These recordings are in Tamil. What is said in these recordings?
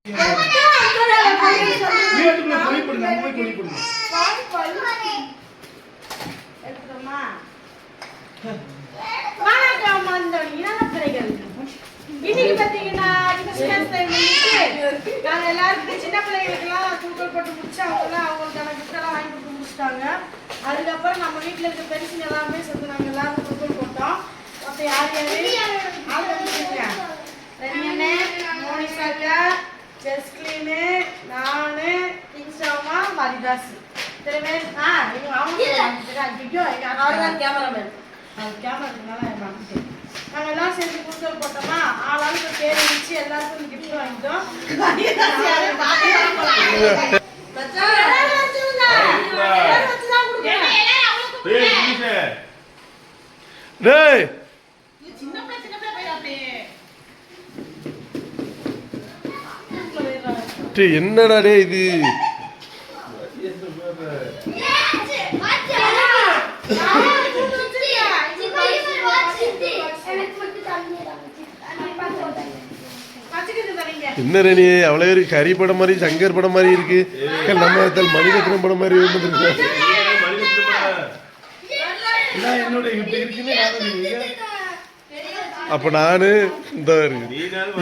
இன்னைக்கு பாத்தீங்கன்னா நாங்க எல்லாருக்கும் சின்ன பிள்ளைகளுக்கெல்லாம் தூக்கல் போட்டு முடிச்சு அவங்களுக்கான கிஃப்டெல்லாம் வாங்கி கொடுத்து முடிச்சிட்டாங்க. அதுக்கப்புறம் நம்ம வீட்டில் இருக்க பெருசுங்க எல்லாமே சேர்ந்து நாங்கள் எல்லாரும் தூக்கல் போட்டோம். அப்போ யார் ரன்யண்ணே, மோனிஷாக்கா, ஜெஸ்கிலீனு, நான், கிங்ஸ்டாமா, மரிதாஸ் இத்தனை பேர். கேமராமேன் கேமரா நாங்கள் எல்லாம் சேர்ந்து கூட்டல் போட்டோமா, ஆளாளுக்கு பேர் வச்சு எல்லாருக்கும் கிஃப்ட் வாங்கிட்டோம். என்னடா டே இது? என்ன ரெடி அவ்வளோ பேருக்கு ஹரி படம் மாதிரி சங்கர் படம் மாதிரி இருக்கு. நம்ம மணிரத்னம் படம் மாதிரி அப்ப நானு இந்த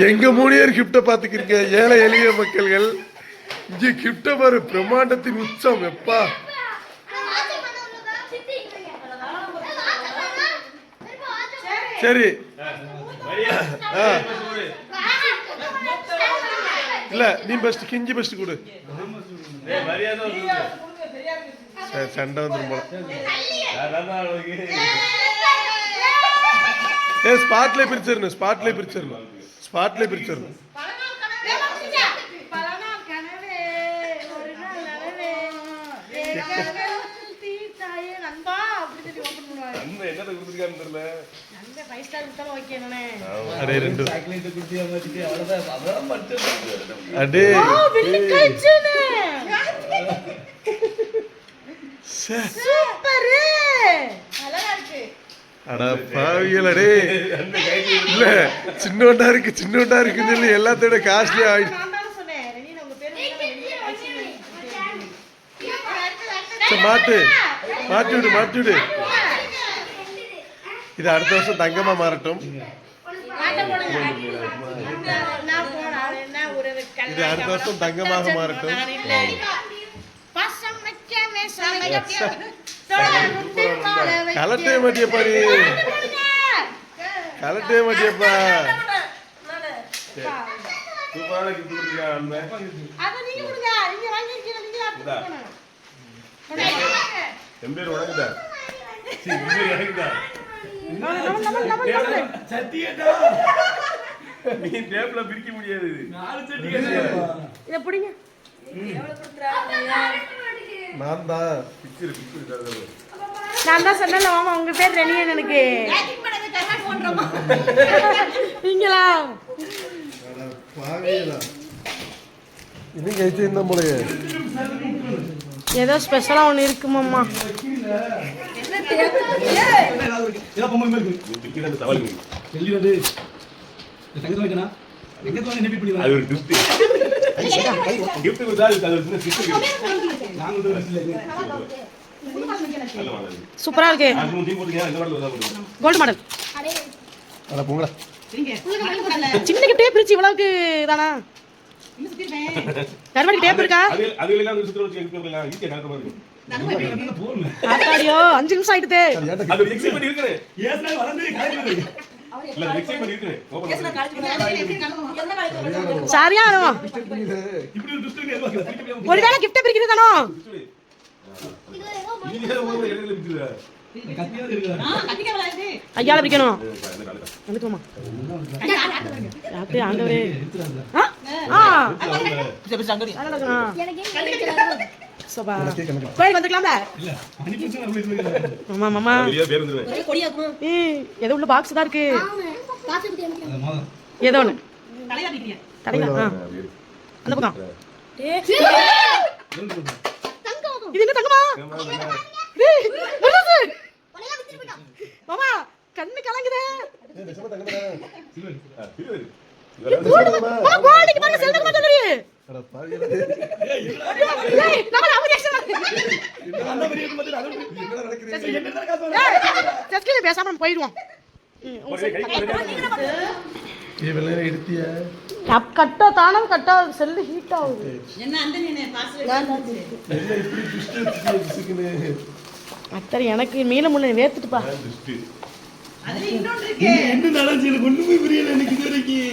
எங்க 3 பேர் கிஃப்ட பாத்துக்கிருக்க. ஏழை எளிய மக்கள்கள் இங்க கிஃப்ட பாரு, பிரம்மாண்டத்தின் உச்சம். எப்பா சரி இல்ல நீ பெஸ்ட் கிஞ்சி பெஸ்ட் கொடு. சண்டை வந்துடும் போல. ஸ்பாட்ல பிரிச்சிடணும், ஸ்பாட்ல பிரிச்சிடணும், ஸ்பாட்ல பிரிச்சிடணும். சின்னோண்டா இருக்கு சின்னோண்டா இருக்குன்னு சொல்லி எல்லாத்தோட காஸ்ட்லி ஆயிடுச்சு. மாட்டு மாட்டி விடு மாட்டி விடு. இது அடுத்த வருஷம் தங்கமா மாறட்டும். இது அடுத்த வருஷம் தங்கமாக மாறட்டும். கலட்டே மாட்டியப்பா நீ, கலட்டே மாட்டியப்பா. பிரிக்க முடியாது. நான் தான் சொன்னல மாமா உங்க பேர் ரெனியன். எனக்கு நீங்களா இன்னைக்கு ஐச்சிருந்த போலயே ஏதோ ஸ்பெஷலா ஒன்று இருக்குமாம்மா. சூப்பரா இருக்கு. கோல்டு மாடல் சின்ன கிட்டே பிரிச்சு இவ்வளவுக்கு தானா? கருவாடி டேப் இருக்கா? 5 நிமிஷம் ஆயிடுது. சரியா ஒருவேளை கிஃப்ட் பிரிக்கிறது தானோ? ஐயால பிரிக்கணும். கோயில் வந்துக்கலாம்ல? ஏதோ உள்ள பாக்ஸ் தான் இருக்கு. ஏதோ ஒண்ணு அந்த பக்கம். இது என்ன தங்கமா மாமா? கண்ணு கலங்குதே. கோல்டுக்கு பாருங்க, செல்லுக்கு பாருங்க. பேசாம போயிடுவோம். கட்டா தானம் கட்டா செல்லு ஹீட் ஆகுது. அத்தரை எனக்கு மீள முள்ள வேர்த்துட்டுப்பா.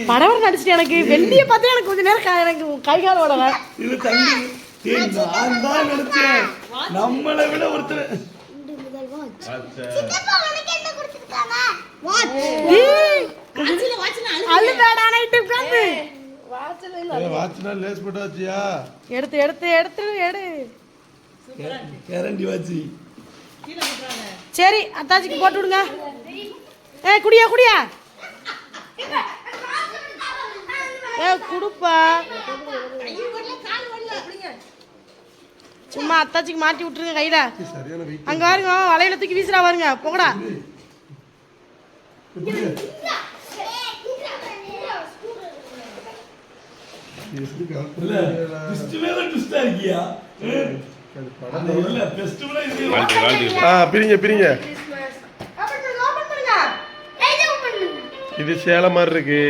படவர் நடிச்சுட்டு எனக்கு வெள்ளிய பார்த்தா எனக்கு கொஞ்ச நேரம் எனக்கு கை கால் ஓடல. நம்மளை விட ஒருத்தர் எடுத்து எடுத்து எடுத்து எடு. சரி அத்தாச்சிக்கு போட்டு விடுங்க. குடியா குடியா குடுப்பா. சும்மா அத்தாச்சிக்கு மாட்டி விட்டுருங்க கையில. அங்க பாருங்க வலையில தூக்கி வீசுறா பாருங்க. போங்கடா. பிரிங்க பிரிங்க. இது சேலை மாதிரி இருக்கு.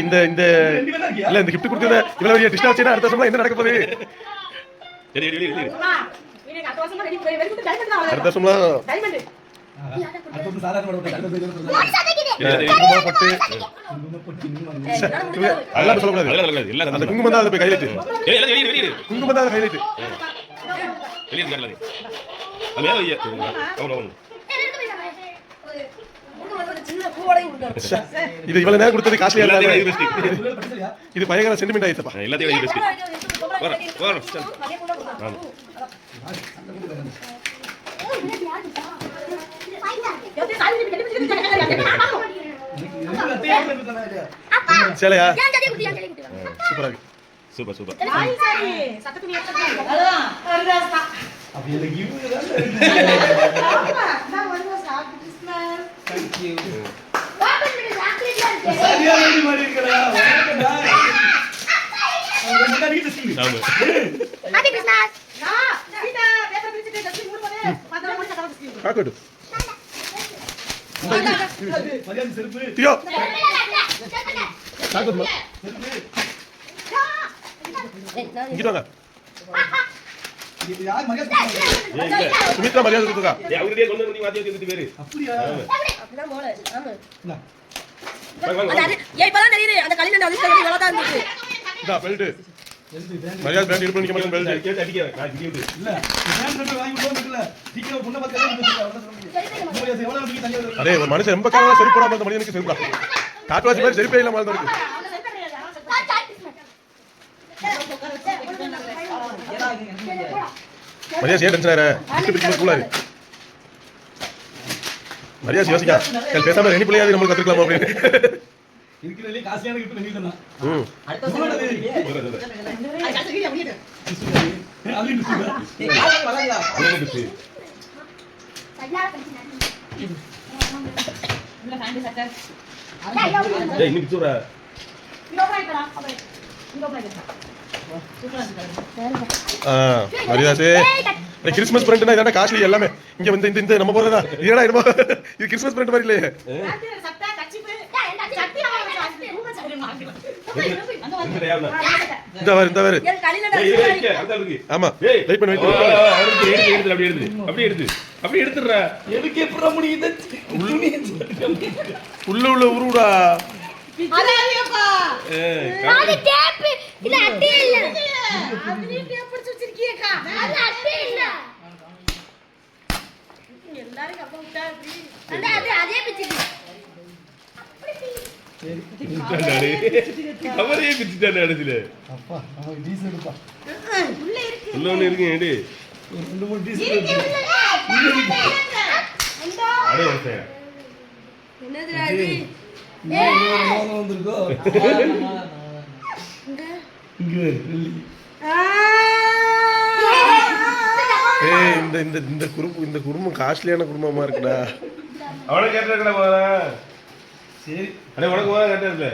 இந்த இந்த இல்ல இந்த கிஃப்ட் கொடுத்தத இவ்வளவு பெரிய டிஷ் ஆச்சுனா அடுத்த வருஷம் என்ன நடக்க போகுது? அடுத்த வருஷம் டைமண்ட் குங்குமம் தான் ஹைலைட். குங்குமம் தான் ஹைலைட். இது இவ்வளவு நேரம் கொடுத்தது காஸ்ட்லியா இல்ல. இது பயங்கர சென்டிமெண்ட் ஆயிடுச்சுப்பா. எல்லாத்தையும் சேலையா சூப்பரா இருக்கு. Super super. சுமித்ரா மரியாதை கொடுத்துக்கா. அரே ஒரு மனுஷன் ரொம்ப காலம் செருப்பு போடாம அந்த மனிதனுக்கு செருப்பா காட்டுவாசி மாதிரி செருப்பே இல்லாம இருக்கு. மரியாதை ஏன் டென்ஷன் ஆற? கூடாது மரியாதை யோசிக்கா. பேசாம ரெண்டு பிள்ளையாவது நம்மளுக்கு கத்துக்கலாமா அப்படின்னு இருக்கிறதுலே காசியான கிஃப்ட் பண்ணிட்டேன். மரியாதை கிறிஸ்மஸ் பிரிண்ட்னா இதான காஸ்ட்லி எல்லாமே. இங்க வந்து இந்த நம்ம போறதா ஏடா என்னமோ இது கிறிஸ்மஸ் பிரிண்ட் மாதிரி இல்லையே. இந்த வேற ஆமா வெயிட் பண்ணு அப்படியே எடுத்துறா. எனக்கு எப்பற முடியுது உள்ள உருடா. அடேப்பா அது டேப் இல்ல அட்டை இல்ல. அது நீ டேப் பிடிச்சு வச்சிருக்கீயேக்கா. அது அட்டை இல்ல. எல்லாரும் கப்ப விட்டா அப்படி அதே பிச்சிட்டு அவரே பிச்சுட்டானே அடுத்துல. அப்பா அவன் டீசல் எடுப்பா. உள்ள இருக்கு. உள்ள ஒண்ணு இருக்கு ஏடி. ரெண்டு மூணு டீசல் இருக்கு. அடே ஓசே. என்னதுடா இது? மோகம் வந்திருக்கோ. இங்க வெள்ளி. ஏய் இந்த இந்த இந்த குடும்பம் காஸ்ட்லியான குடும்பமா இருக்குடா. அவளை கேட்டிருக்கடா போதா. சரி அடே உனக்கு போதா கேட்டிருக்கல.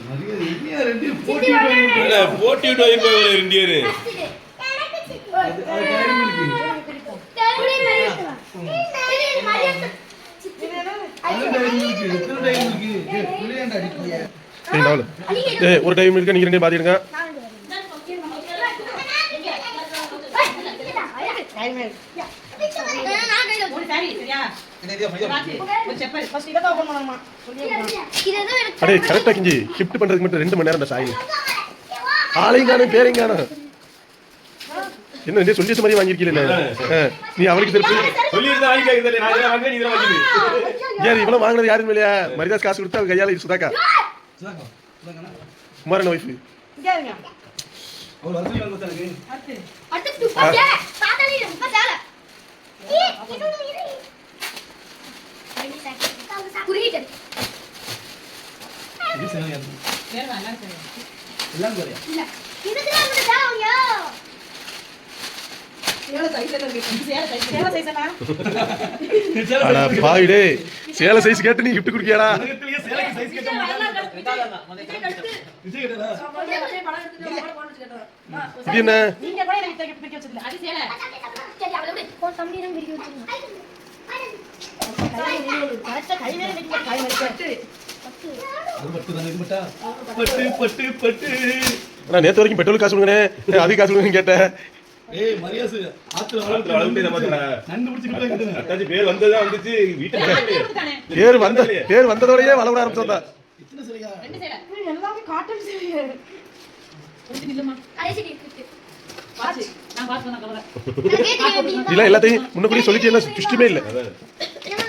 மரியாதை இல்லையா ரெண்டு போட்டி போட்டு இல்ல போட்டி விட்டு வைப்பாங்க ரெண்டு பேரு. அது டைரி மில்க் அது டைரி மில்க் எத்தனை டைரி மில்க் ஏய் புள்ளையாண்டா அடிக்கிய ஏய் நாலு ஏய் ஒரு டைம் இருக்கு நீங்க ரெண்டு பாத்திடுங்க. அடே கரெக்டா கிஞ்சி ஷிஃப்ட் பண்றதுக்கு மட்டும் 2 மணி நேரம் தான் சாயல். ஆளையும் காணும் பேரையும் காணும். என்ன ரெண்டே சொல்லி வச்ச மாதிரி வாங்கிருக்கீங்களே. நீ அவளுக்கு திருப்பி சொல்லியிருந்தா வாங்கி கேக்குதே. நான் இதை வாங்க நீ இதை வாங்கிடு. ஏன் இவ்வளவு வாங்குனது யாரும் இல்லையா? மரியாதை காசு கொடுத்தா அவங்க கையால சுதாக்கா சுதாக்கா சுதாக்கா குமாரன் ஒய்ஃப். அவர் வரதுல வந்து தரக்கு இது சரியா எல்லாம் சரியா அடா பாயிடே சேலை சைஸ் கேட்டு நீ கிஃப்ட் குடுக்கியாடா? உலகத்திலேயே சேலைக்கு சைஸ் கேட்ட விஜய் கேட்டா இது என்ன? நீங்க கூட எனக்கு gift பிடிக்க வச்சதில்ல. அது சேலை. கையிலே வெட்டி கை மடிச்சு. அது மட்டும் தான் இது மட்டா பட்டு பட்டு பட்டு நான் நேத்து வரைக்கும் பெட்ரோல் காசு கொடுங்கனே அதிக காசு கொடுங்கன்னு கேட்டேன். ஏய் மரியாதை ஆத்துல ஆத்துல வளர்ந்து இதை மாத்தடா. நண்டு பிடிச்சு கிட்டாங்க அத்தாச்சி பேர் வந்ததா வந்துச்சு வீட்டுக்கு. பேர் வந்ததோடயே வளவட ஆரம்பிச்சோம்டா. இத்தனை சரியா எல்லாமே காட்டன் சேலை. இல்ல எல்லாத்தையும் முன்னக்கூடி சொல்லிட்டு என்ன சுஷ்டமே இல்ல.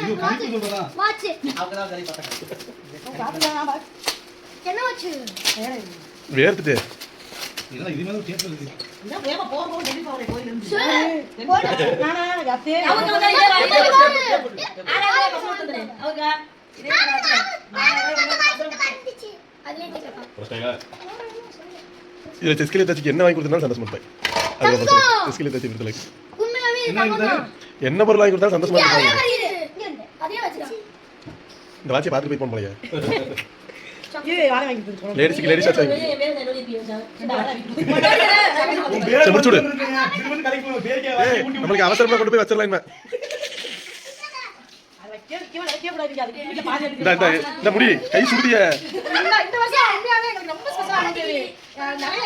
இது கணிப்பு சொல்றதா வேர்த்துட்டு இல்ல இது மேல டேப் இருக்கு இதுல செஸ்கிலே தச்சுக்கு என்ன வாங்கி கொடுத்தாலும் சந்தோஷமா இருப்பேன். அதுக்கப்புறம் செஸ்கிலே தச்சு கொடுத்தல என்ன பொருள் வாங்கி கொடுத்தாலும் சந்தோஷமா இருப்பாங்க. இந்த வாட்சியை பார்த்துட்டு போய் போன் போலையா? லேடிஸ்க்கு லேடிஸ் வாட்ச் வாங்கி முடிச்சுடு. நம்மளுக்கு அவசரமா கொண்டு போய் வச்சிடலாம். இந்த முடி கை சுடுதிய இந்த வருஷம் உண்மையாவே எனக்கு ரொம்ப ஸ்பெஷலா இருந்தது. நிறைய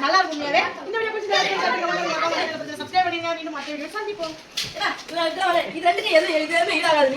நல்லா இருக்கும் உண்மையாவே. இந்த வீடியோ பிடிச்சா சப்ஸ்கிரைப் பண்ணுங்க. இன்னும் மற்ற வீடியோ சந்திப்போம். இது ரெண்டுக்கு எது ஈடாகாது.